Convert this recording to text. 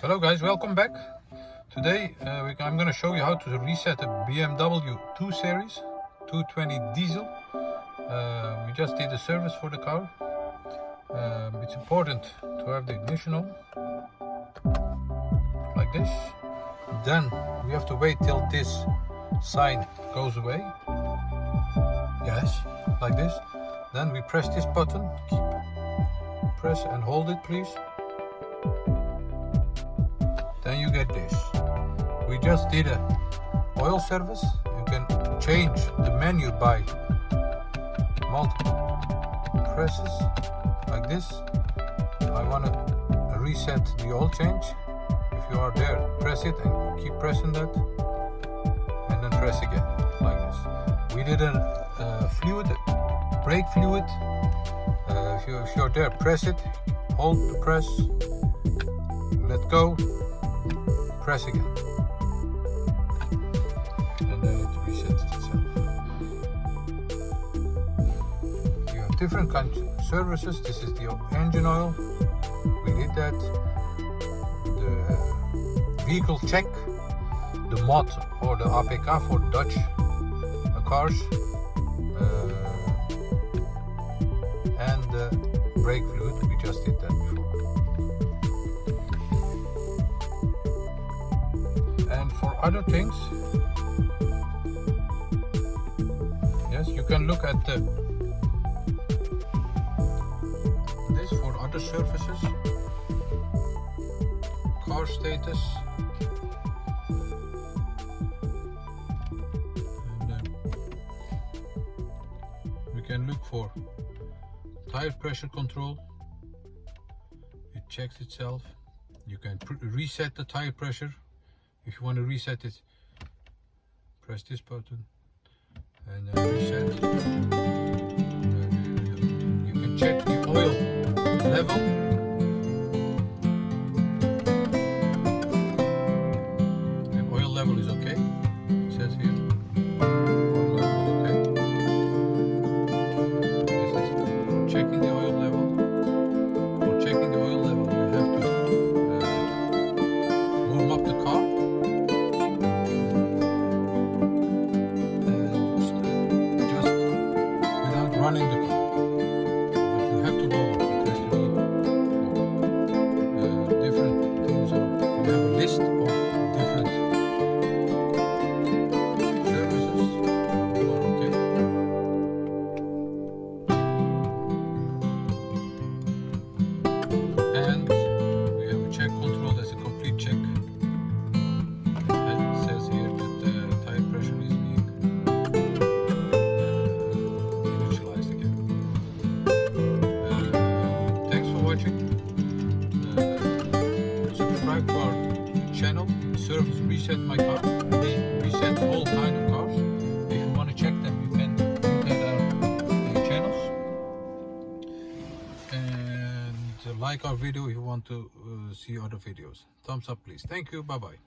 Hello guys, welcome back. Today I'm going to show you how to reset a BMW 2 Series 220 diesel. We just did a service for the car. It's important to have the ignition on, like this. Then we have to wait till this sign goes away. Yes, like this. Then we press this button. Press and hold it, please. Then you get this. We just did a oil service. You can change the menu by multiple presses, like this. I want to reset the oil change. If you are there, press it and keep pressing that, and then press again, like this. We did a fluid, brake fluid. If you're there, press it, hold the press, let go, press again, and then it resets itself. You have different kinds of services. This is the engine oil. We did that. The vehicle check, the mod or the APK for Dutch cars, and the brake fluid. We just did that before. And for other things, yes, you can look at this for other services, car status, and we can look for tire pressure control. It checks itself. You can reset the tire pressure. If you want to reset it, press this button and then reset. You can check the oil level. The oil level is okay. It says here. Oil level okay. This is checking the oil level. For checking the oil level, you have to warm up the car. Running the car, but you have to warm up. It has to be different things. You have a list of different services. You are okay. And we have a check control. That's a complete check. And it says here that the tire pressure is being subscribe to our channel, service reset my car. We reset all kind of cars. If you want to check them, you can look at our channels and like our video if you want to see other videos. Thumbs up please. Thank you. Bye bye.